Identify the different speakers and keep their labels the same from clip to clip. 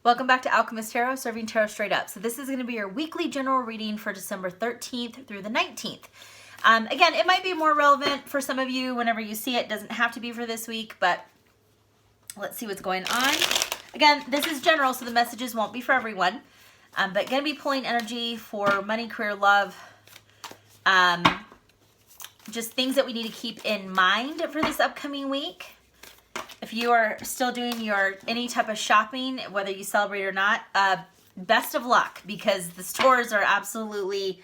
Speaker 1: Welcome back to Owlchemist Tarot, serving tarot straight up. So this is going to be your weekly general reading for December 13th through the 19th. Again, it might be more relevant for some of you whenever you see it. It doesn't have to be for this week, but let's see what's going on. Again, this is general, so the messages won't be for everyone. But going to be pulling energy for money, career, love. Just things that we need to keep in mind for this upcoming week. If you are still doing any type of shopping, whether you celebrate or not, best of luck, because the stores are absolutely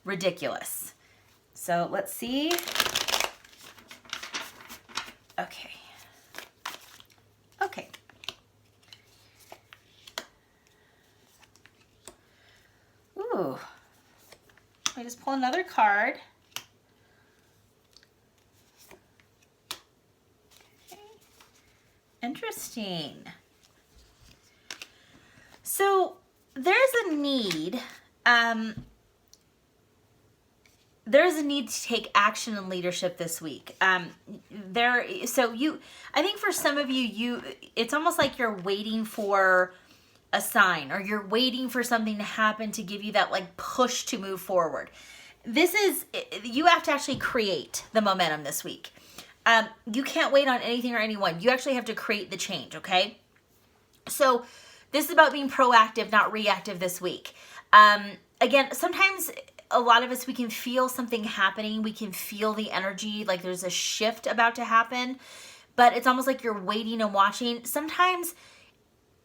Speaker 1: ridiculous. So let's see. Okay. Okay. Ooh. I just pull another card. Interesting. So there's a need. There's a need to take action and leadership this week. I think for some of you, it's almost like you're waiting for a sign, or you're waiting for something to happen to give you that like push to move forward. You have to actually create the momentum this week. You can't wait on anything or anyone. You actually have to create the change, okay? So this is about being proactive, not reactive this week. Again, sometimes a lot of us, we can feel something happening. We can feel the energy, like there's a shift about to happen, but it's almost like you're waiting and watching. Sometimes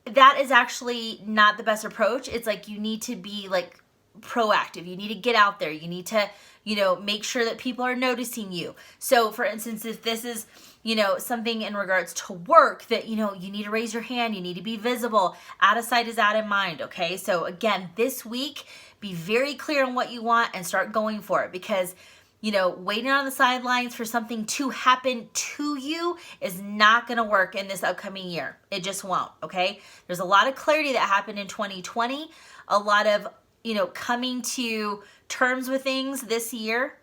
Speaker 1: that is actually not the best approach. It's like you need to be like proactive. You need to get out there. You need to, make sure that people are noticing you. So for instance, if this is, something in regards to work that, you need to raise your hand, you need to be visible. Out of sight is out of mind. Okay. So again, this week, be very clear on what you want and start going for it, because, waiting on the sidelines for something to happen to you is not going to work in this upcoming year. It just won't. Okay. There's a lot of clarity that happened in 2020, a lot of, coming to terms with things this year,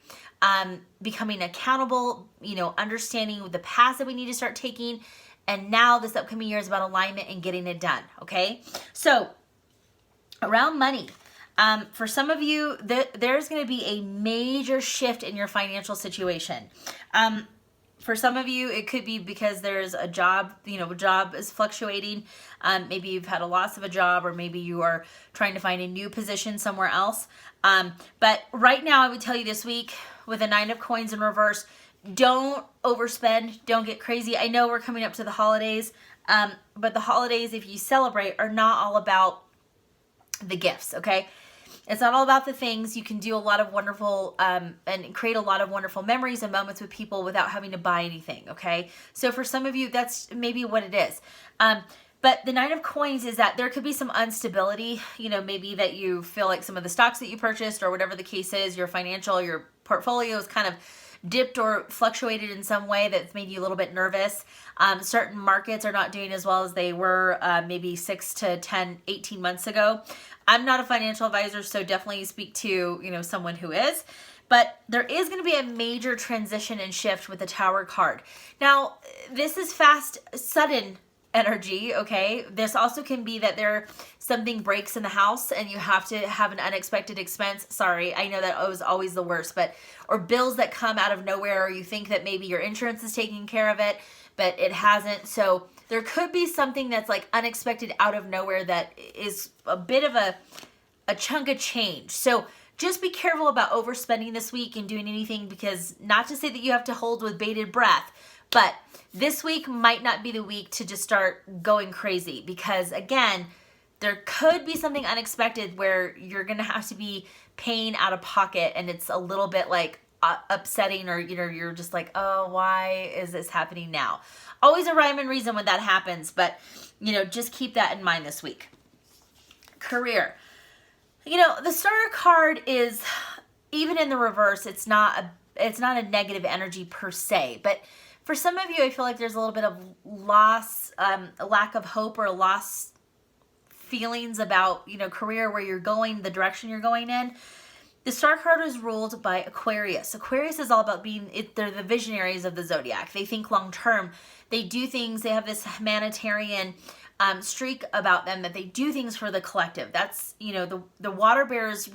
Speaker 1: becoming accountable, understanding the paths that we need to start taking. And now this upcoming year is about alignment and getting it done. Okay. So around money, for some of you, there's going to be a major shift in your financial situation. For some of you, it could be because there's a job, job is fluctuating. Maybe you've had a loss of a job, or maybe you are trying to find a new position somewhere else. But right now, I would tell you this week, with a 9 of coins in reverse, don't overspend, don't get crazy. I know we're coming up to the holidays, but the holidays, if you celebrate, are not all about the gifts, okay? It's not all about the things. You can do a lot of wonderful and create a lot of wonderful memories and moments with people without having to buy anything, okay? So for some of you, that's maybe what it is. But the 9 of coins is that there could be some instability, maybe that you feel like some of the stocks that you purchased, or whatever the case is, your portfolio is kind of dipped or fluctuated in some way that's made you a little bit nervous. Certain markets are not doing as well as they were maybe 6 to 10, 18 months ago. I'm not a financial advisor, so definitely speak to, someone who is. But there is going to be a major transition and shift with the Tower card. Now, this is fast, sudden energy, okay? This also can be that something breaks in the house and you have to have an unexpected expense. Sorry, I know that was always the worst, or bills that come out of nowhere, or you think that maybe your insurance is taking care of it, but it hasn't. So there could be something that's like unexpected out of nowhere that is a bit of a chunk of change. So just be careful about overspending this week and doing anything, because not to say that you have to hold with bated breath, but this week might not be the week to just start going crazy, because again, there could be something unexpected where you're going to have to be paying out of pocket, and it's a little bit like upsetting, or you're just like, oh, why is this happening now? Always a rhyme and reason when that happens, but just keep that in mind this week. Career. The Star card is, even in the reverse, it's not a negative energy per se, but for some of you, I feel like there's a little bit of loss, a lack of hope, or lost feelings about, career, where you're going, the direction you're going in. The Star card is ruled by Aquarius. Aquarius is all about they're the visionaries of the zodiac. They think long term. They do things. They have this humanitarian streak about them, that they do things for the collective. That's, the water bears,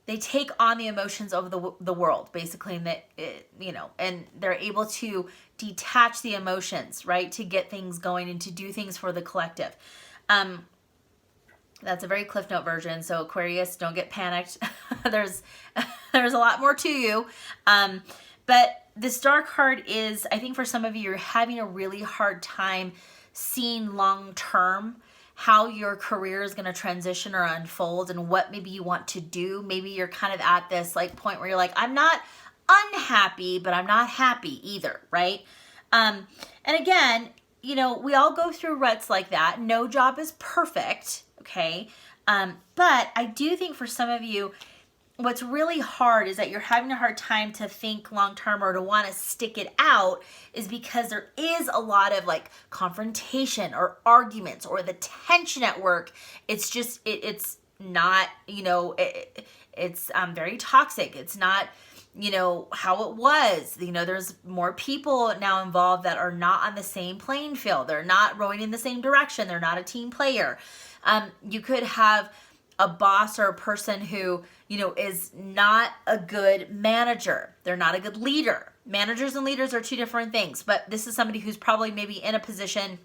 Speaker 1: they take on the emotions of the world, basically, and that, and they're able to detach the emotions, right, to get things going and to do things for the collective. That's a very Cliff Note version, so Aquarius, don't get panicked. there's a lot more to you. But the Star card is, I think for some of you, you're having a really hard time seeing long term how your career is going to transition or unfold and what maybe you want to do. Maybe you're kind of at this like point where you're like, I'm not unhappy, but I'm not happy either, right? And again, we all go through ruts like that. No job is perfect, okay? But I do think for some of you, what's really hard is that you're having a hard time to think long term or to want to stick it out, is because there is a lot of like confrontation or arguments or the tension at work. It's just, it's not, it's very toxic. It's not, how it was. There's more people now involved that are not on the same playing field. They're not rowing in the same direction. They're not a team player. You could have a boss or a person who, is not a good manager. They're not a good leader. Managers and leaders are two different things, but this is somebody who's probably maybe in a position,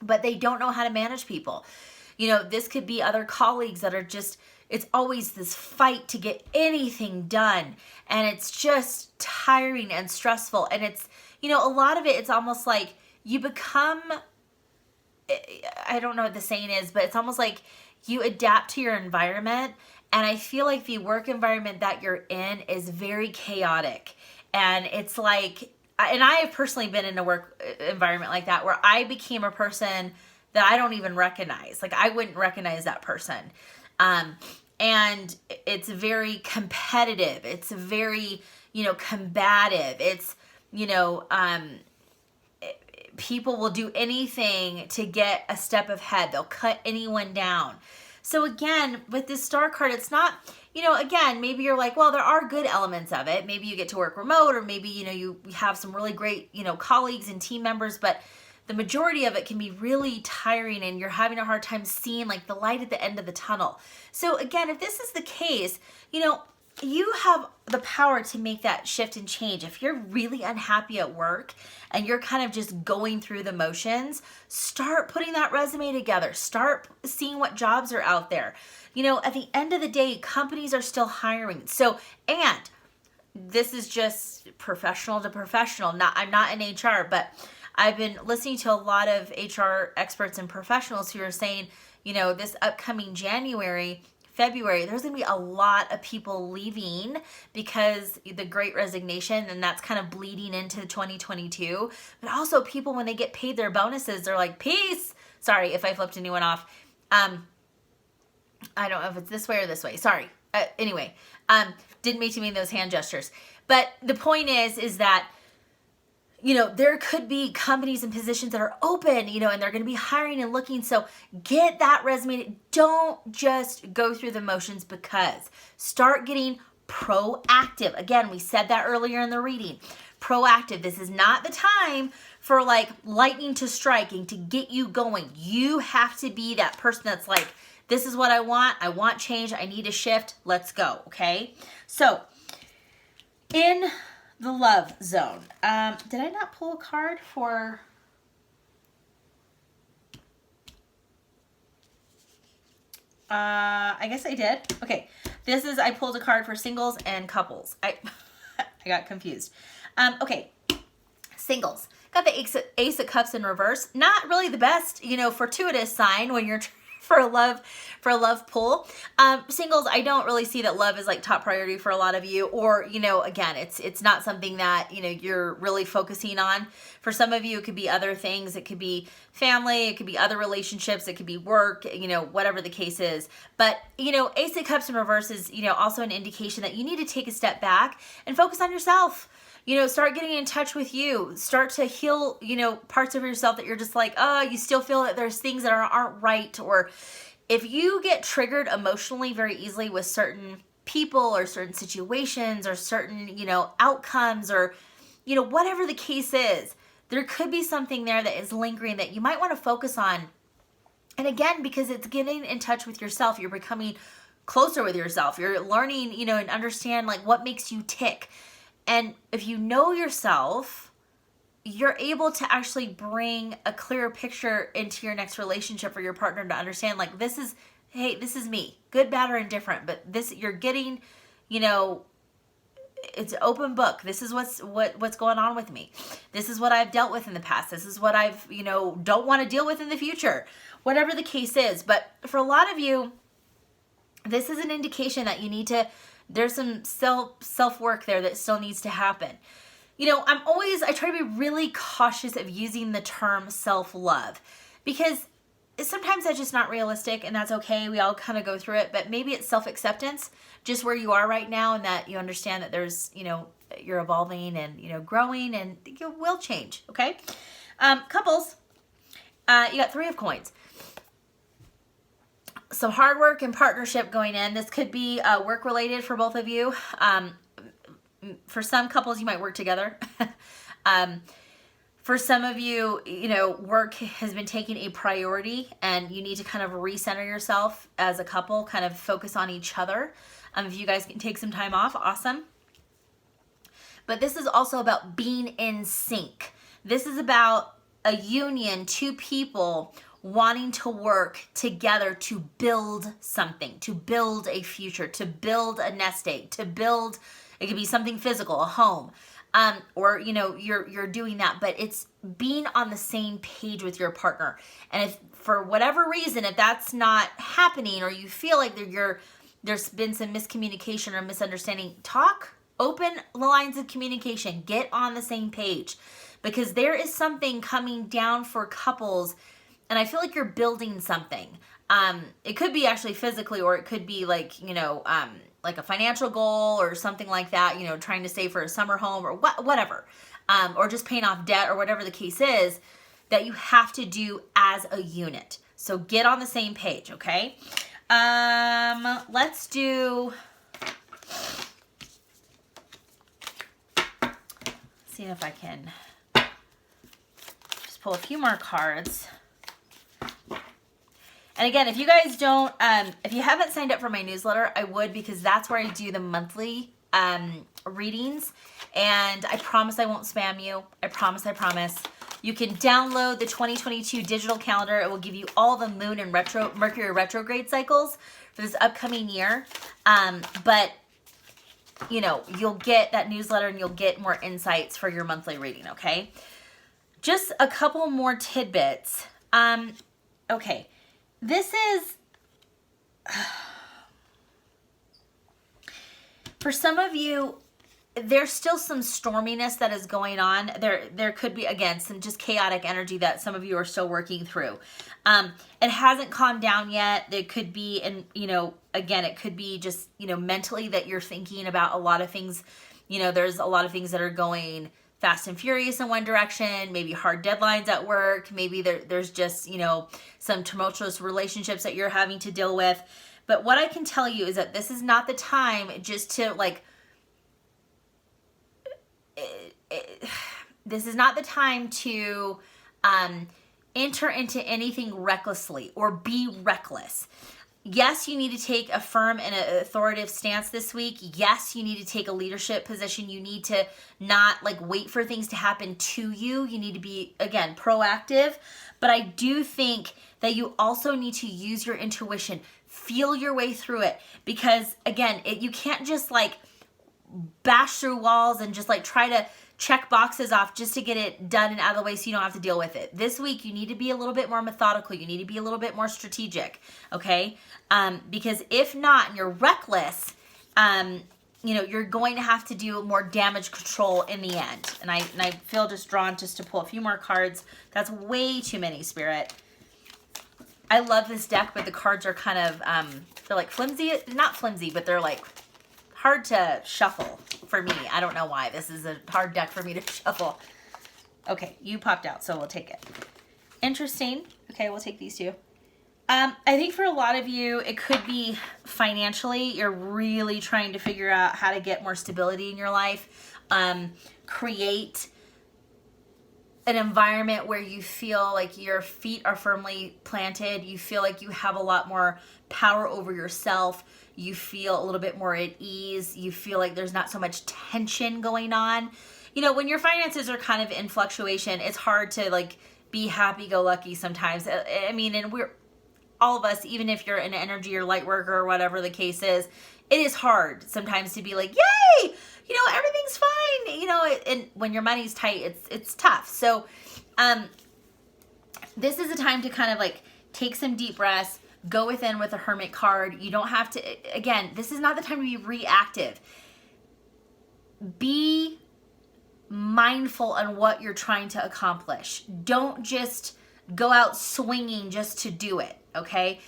Speaker 1: but they don't know how to manage people. This could be other colleagues that are just, it's always this fight to get anything done. And it's just tiring and stressful. And it's, a lot of it, it's almost like you become, I don't know what the saying is, but it's almost like you adapt to your environment. And I feel like the work environment that you're in is very chaotic. And it's like, and I have personally been in a work environment like that where I became a person that I don't even recognize. Like I wouldn't recognize that person. And it's very competitive. It's very, combative. It's, people will do anything to get a step ahead. They'll cut anyone down. So again, with this Star card, it's not, again, maybe you're like, well, there are good elements of it. Maybe you get to work remote, or maybe, you have some really great, colleagues and team members, but the majority of it can be really tiring and you're having a hard time seeing like the light at the end of the tunnel. So again, if this is the case, you have the power to make that shift and change. If you're really unhappy at work and you're kind of just going through the motions, start putting that resume together. Start seeing what jobs are out there. At the end of the day, companies are still hiring. So, and this is just professional to professional. I'm not in HR, but I've been listening to a lot of HR experts and professionals who are saying, this upcoming January, February, there's going to be a lot of people leaving because the Great Resignation, and that's kind of bleeding into 2022. But also people, when they get paid their bonuses, they're like, peace. Sorry if I flipped anyone off. I don't know if it's this way or this way. Sorry. Anyway, didn't mean to mean those hand gestures. But the point is that, there could be companies and positions that are open, and they're going to be hiring and looking. So get that resume. Don't just go through the motions, because start getting proactive. Again, we said that earlier in the reading. Proactive. This is not the time for like lightning to strike and to get you going. You have to be that person that's like, this is what I want. I want change. I need a shift. Let's go. Okay. So in the love zone. Did I not pull a card for... I guess I did. Okay. I pulled a card for singles and couples. I got confused. Okay. Singles. Got the Ace of Cups in reverse. Not really the best, fortuitous sign when you're for a love pull. Singles, I don't really see that love is like top priority for a lot of you, or, again, it's not something that, you're really focusing on. For some of you, it could be other things. It could be family. It could be other relationships. It could be work, whatever the case is. But, Ace of Cups in reverse is, also an indication that you need to take a step back and focus on yourself. Start getting in touch with you. Start to heal, parts of yourself that you're just like, oh, you still feel that there's things that aren't right. Or if you get triggered emotionally very easily with certain people or certain situations or certain, outcomes or, whatever the case is, there could be something there that is lingering that you might want to focus on. And again, because it's getting in touch with yourself, you're becoming closer with yourself. You're learning, you know, and understand like what makes you tick. And if you know yourself, you're able to actually bring a clearer picture into your next relationship for your partner to understand like, this is, hey, this is me, good, bad, or indifferent, but this, you're getting, you know, it's an open book. This is what's going on with me. This is what I've dealt with in the past. This is what I've, you know, don't want to deal with in the future, whatever the case is. But for a lot of you, this is an indication that you need to, there's some self-work there that still needs to happen. You know, I try to be really cautious of using the term self-love, because sometimes that's just not realistic, and that's okay. We all kind of go through it, but maybe it's self-acceptance, just where you are right now, and that you understand that there's, you know, you're evolving and, you know, growing, and you will change, okay? Couples, you got 3 of coins. Some hard work and partnership going in. This could be work-related for both of you. For some couples, you might work together. For some of you, you know, work has been taking a priority, and you need to kind of recenter yourself as a couple, kind of focus on each other. If you guys can take some time off, awesome. But this is also about being in sync. This is about a union, 2 people wanting to work together to build something, to build a future, to build a nest egg, to build, it could be something physical, a home. Or, you know, you're doing that, but it's being on the same page with your partner. And if for whatever reason, if that's not happening, or you feel like there's been some miscommunication or misunderstanding, talk, open the lines of communication, get on the same page, because there is something coming down for couples, and I feel like you're building something. It could be actually physically, or it could be like, you know, like a financial goal or something like that, you know, trying to save for a summer home or whatever, or just paying off debt or whatever the case is, that you have to do as a unit. So get on the same page, okay? Let's do, see if I can just pull a few more cards. And again, if you guys don't, if you haven't signed up for my newsletter, I would, because that's where I do the monthly readings. And I promise I won't spam you. I promise. You can download the 2022 digital calendar. It will give you all the moon and Mercury retrograde cycles for this upcoming year. But, you know, you'll get that newsletter and you'll get more insights for your monthly reading, okay? Just a couple more tidbits. Okay. This is, for some of you, there's still some storminess that is going on. There could be, again, some just chaotic energy that some of you are still working through. It hasn't calmed down yet. There could be, and, you know, again, it could be just, you know, mentally that you're thinking about a lot of things. You know, there's a lot of things that are going fast and furious in one direction, maybe hard deadlines at work, maybe there's just, you know, some tumultuous relationships that you're having to deal with. But what I can tell you is that this is not the time just to like, this is not the time to enter into anything recklessly or be reckless. Yes, you need to take a firm and an authoritative stance this week. Yes, you need to take a leadership position. You need to not like wait for things to happen to you. You need to be, again, proactive. But I do think that you also need to use your intuition, feel your way through it. Because again, you can't just like bash through walls and just like try to check boxes off just to get it done and out of the way so you don't have to deal with it. This week, you need to be a little bit more methodical. You need to be a little bit more strategic, okay? Because if not, and you're reckless, you know, you're going to have to do more damage control in the end. And I feel just drawn just to pull a few more cards. That's way too many, Spirit. I love this deck, but the cards are kind of, they're like flimsy. Not flimsy, but they're like hard to shuffle for me. I don't know why. This is a hard deck for me to shuffle. Okay, you popped out, so we'll take it. Interesting. Okay, we'll take these two. I think for a lot of you, it could be financially. You're really trying to figure out how to get more stability in your life. Create an environment where you feel like your feet are firmly planted. You feel like you have a lot more power over yourself. You feel a little bit more at ease. You feel like there's not so much tension going on. You know, when your finances are kind of in fluctuation, it's hard to like be happy-go-lucky sometimes. I mean, and we're all of us, even if you're an energy or light worker or whatever the case is, it is hard sometimes to be like, yay, you know, everything's fine. You know, and when your money's tight, it's tough. So this is a time to kind of like take some deep breaths, go within with a Hermit card. You don't have to, again, this is not the time to be reactive. Be mindful on what you're trying to accomplish. Don't just go out swinging just to do it, okay?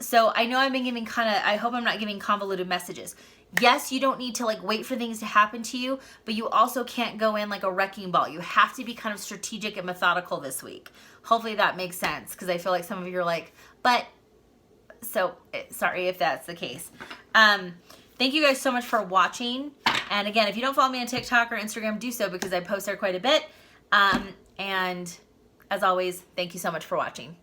Speaker 1: So I know I've been giving I hope I'm not giving convoluted messages. Yes, you don't need to like wait for things to happen to you, but you also can't go in like a wrecking ball. You have to be kind of strategic and methodical this week. Hopefully that makes sense, because I feel like some of you are like, but, so sorry if that's the case. Thank you guys so much for watching. And again, if you don't follow me on TikTok or Instagram, do so, because I post there quite a bit. And as always, thank you so much for watching.